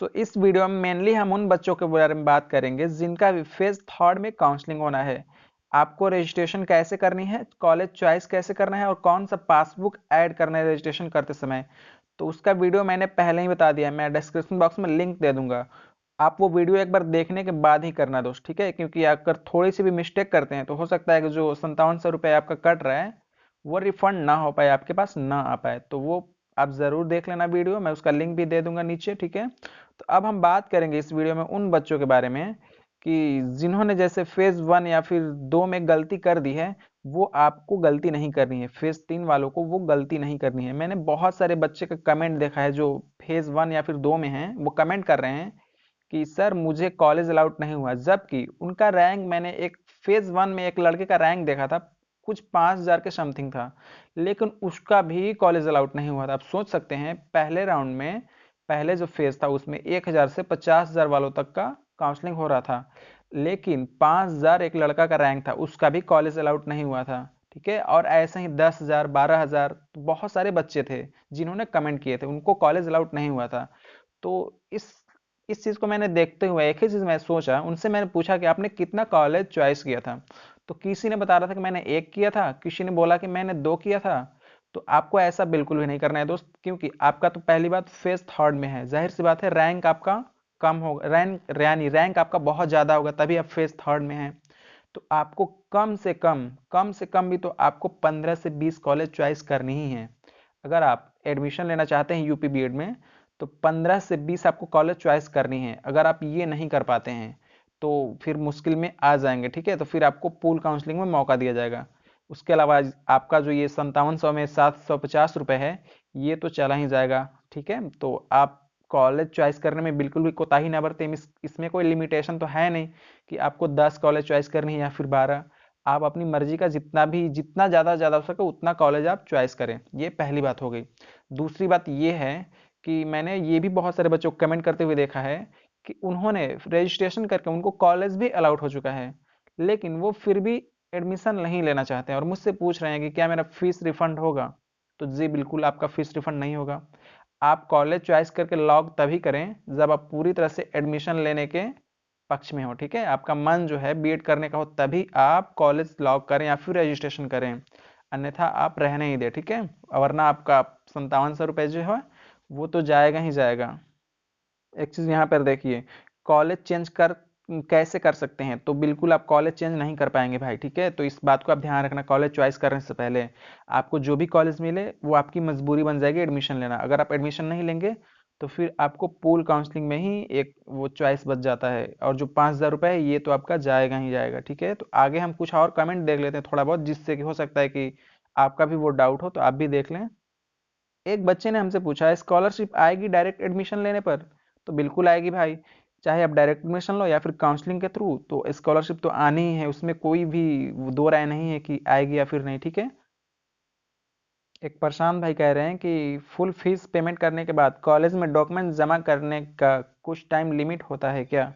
इस वीडियो में मेनली हम उन बच्चों के बारे में बात करेंगे जिनका भी फेज थर्ड में काउंसलिंग होना है। आपको रजिस्ट्रेशन कैसे करनी है, कॉलेज चॉइस कैसे करना है और कौन सा पासबुक ऐड करना है रजिस्ट्रेशन करते समय, तो उसका वीडियो मैंने पहले ही बता दिया है। मैं डिस्क्रिप्शन बॉक्स में लिंक दे दूंगा। आप वो वीडियो एक बार देखने के बाद ही करना दोस्त, ठीक है? क्योंकि अगर थोड़ी सी भी मिस्टेक करते हैं तो हो सकता है कि जो 5700 रुपये आपका कट रहा है वो रिफंड ना हो पाए, आपके पास ना आ पाए। तो वो आप ज़रूर देख लेना वीडियो, मैं उसका लिंक भी दे दूंगा नीचे, ठीक है? तो अब हम बात करेंगे इस वीडियो में उन बच्चों के बारे में कि जिन्होंने जैसे फेज 1 या फिर 2 में गलती कर दी है, वो आपको गलती नहीं करनी है। फेज 3 वालों को वो गलती नहीं करनी है। मैंने बहुत सारे बच्चे का कमेंट देखा है जो फेज 1 या फिर 2 में हैं, वो कमेंट कर रहे हैं कि सर मुझे कॉलेज अलाउड नहीं हुआ, जबकि उनका रैंक, मैंने एक फेज 1 में एक लड़के का रैंक देखा था, कुछ 5000 के समथिंग था, लेकिन उसका भी कॉलेज अलाउड नहीं हुआ था। आप सोच सकते हैं, पहले राउंड में, पहले जो फेज था उसमें 1000 से 50,000 वालों तक का काउंसलिंग हो रहा था, लेकिन 5000 एक लड़का का रैंक था, उसका भी कॉलेज अलाउड नहीं हुआ था, ठीक है? और ऐसे ही 10,000, 12,000, तो बहुत सारे बच्चे थे जिन्होंने कमेंट किए थे, उनको कॉलेज अलाउड नहीं हुआ था। तो इस चीज़ को मैंने देखते हुए एक ही चीज़ मैं सोचा, उनसे मैंने पूछा कि आपने कितना कॉलेज चॉइस किया था? तो किसी ने बता रहा था कि मैंने 1 किया था, किसी ने बोला कि मैंने 2 किया था। तो आपको ऐसा बिल्कुल भी नहीं करना है दोस्त, क्योंकि आपका तो पहली बात फेज थर्ड में है, जाहिर सी बात है रैंक आपका कम होगा, रैंक आपका बहुत ज़्यादा होगा, तभी आप फेज थर्ड में हैं। तो आपको कम से कम भी तो आपको 15 से 20 कॉलेज चॉइस करनी ही है। अगर आप एडमिशन लेना चाहते हैं यूपी बीएड में, तो 15 से 20 आपको कॉलेज चॉइस करनी है। अगर आप ये नहीं कर पाते हैं तो फिर मुश्किल में आ जाएंगे, ठीक है? तो फिर आपको पूल काउंसलिंग में मौका दिया जाएगा। उसके अलावा आपका जो ये 5700 में 750 रुपये है, ये तो चला ही जाएगा, ठीक है? तो आप कॉलेज चॉइस करने में बिल्कुल भी कोताही ना बरतें। इसमें कोई लिमिटेशन तो है नहीं कि आपको 10 कॉलेज चॉइस करनी है या फिर 12। आप अपनी मर्जी का जितना ज़्यादा हो सके उतना कॉलेज आप चॉइस करें। ये पहली बात हो गई। दूसरी बात ये है कि मैंने ये भी बहुत सारे बच्चों को कमेंट करते हुए देखा है कि उन्होंने रजिस्ट्रेशन करके उनको कॉलेज भी अलाउड हो चुका है, लेकिन वो फिर भी एडमिशन नहीं लेना चाहते हैं और मुझसे पूछ रहे हैं कि क्या मेरा फीस रिफंड होगा? तो जी बिल्कुल, आपका फीस रिफंड नहीं होगा। आप कॉलेज चॉइस करके लॉग तभी करें जब आप पूरी तरह से एडमिशन लेने के पक्ष में हो, ठीक है? आपका मन जो है बीएड करने का हो, तभी आप कॉलेज लॉग करें या फिर रजिस्ट्रेशन करें, अन्यथा आप रहने ही दें, ठीक है? वरना आपका 5700 रुपये जो है वो तो जाएगा ही जाएगा। एक चीज़ यहाँ पर देखिए, कॉलेज चेंज कर कैसे कर सकते हैं? तो बिल्कुल आप कॉलेज चेंज नहीं कर पाएंगे भाई, ठीक है? तो इस बात को आप ध्यान रखना, कॉलेज चॉइस करने से पहले आपको जो भी कॉलेज मिले वो आपकी मजबूरी बन जाएगी एडमिशन लेना। अगर आप एडमिशन नहीं लेंगे तो फिर आपको पूल काउंसलिंग में ही एक वो चॉइस बच जाता है, और जो 5000 रुपये है ये तो आपका जाएगा ही जाएगा, ठीक है? तो आगे हम कुछ और कमेंट देख लेते हैं थोड़ा बहुत, जिससे कि हो सकता है कि आपका भी वो डाउट हो, तो आप भी देख लें। एक बच्चे ने हमसे पूछा, स्कॉलरशिप आएगी डायरेक्ट एडमिशन लेने पर? तो बिल्कुल आएगी भाई, चाहे आप डायरेक्ट एडमिशन लो या फिर काउंसलिंग के थ्रू, तो स्कॉलरशिप तो आनी ही है, उसमें कोई भी दो राय नहीं है कि आएगी या फिर नहीं, ठीक है? एक प्रशांत भाई कह रहे हैं कि फुल फीस पेमेंट करने के बाद कॉलेज में डॉक्यूमेंट जमा करने का कुछ टाइम लिमिट होता है क्या?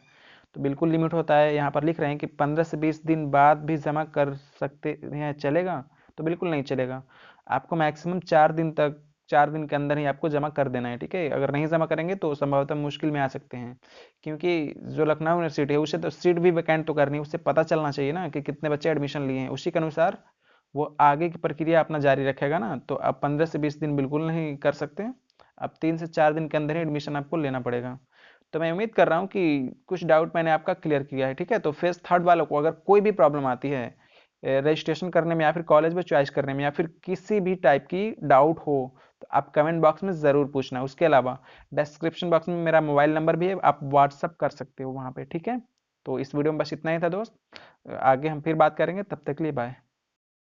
तो बिल्कुल लिमिट होता है। यहाँ पर लिख रहे हैं कि 15 से 20 दिन बाद भी जमा कर सकते हैं, चलेगा? तो बिल्कुल नहीं चलेगा। आपको मैक्सिमम 4 दिन तक, 4 दिन के अंदर ही आपको जमा कर देना है, ठीक है? अगर नहीं जमा करेंगे तो संभवतः मुश्किल में आ सकते हैं, क्योंकि जो लखनऊ यूनिवर्सिटी है उसे तो सीट भी वैकेंट तो करनी है, उसे पता चलना चाहिए ना कि कितने बच्चे एडमिशन लिए हैं, उसी के अनुसार वो आगे की प्रक्रिया अपना जारी रखेगा ना। तो आप 15 से 20 दिन बिल्कुल नहीं कर सकते, अब 3 से 4 दिन के अंदर ही एडमिशन आपको लेना पड़ेगा। तो मैं उम्मीद कर रहा हूँ कि कुछ डाउट मैंने आपका क्लियर किया है, ठीक है? तो फेज थर्ड वालों को अगर कोई भी प्रॉब्लम आती है रजिस्ट्रेशन करने में या फिर कॉलेज में चॉइस करने में या फिर किसी भी टाइप की डाउट हो, तो आप कमेंट बॉक्स में ज़रूर पूछना। उसके अलावा डिस्क्रिप्शन बॉक्स में मेरा मोबाइल नंबर भी है, आप व्हाट्सअप कर सकते हो वहाँ पे, ठीक है? तो इस वीडियो में बस इतना ही था दोस्त, आगे हम फिर बात करेंगे, तब तक के लिए बाय।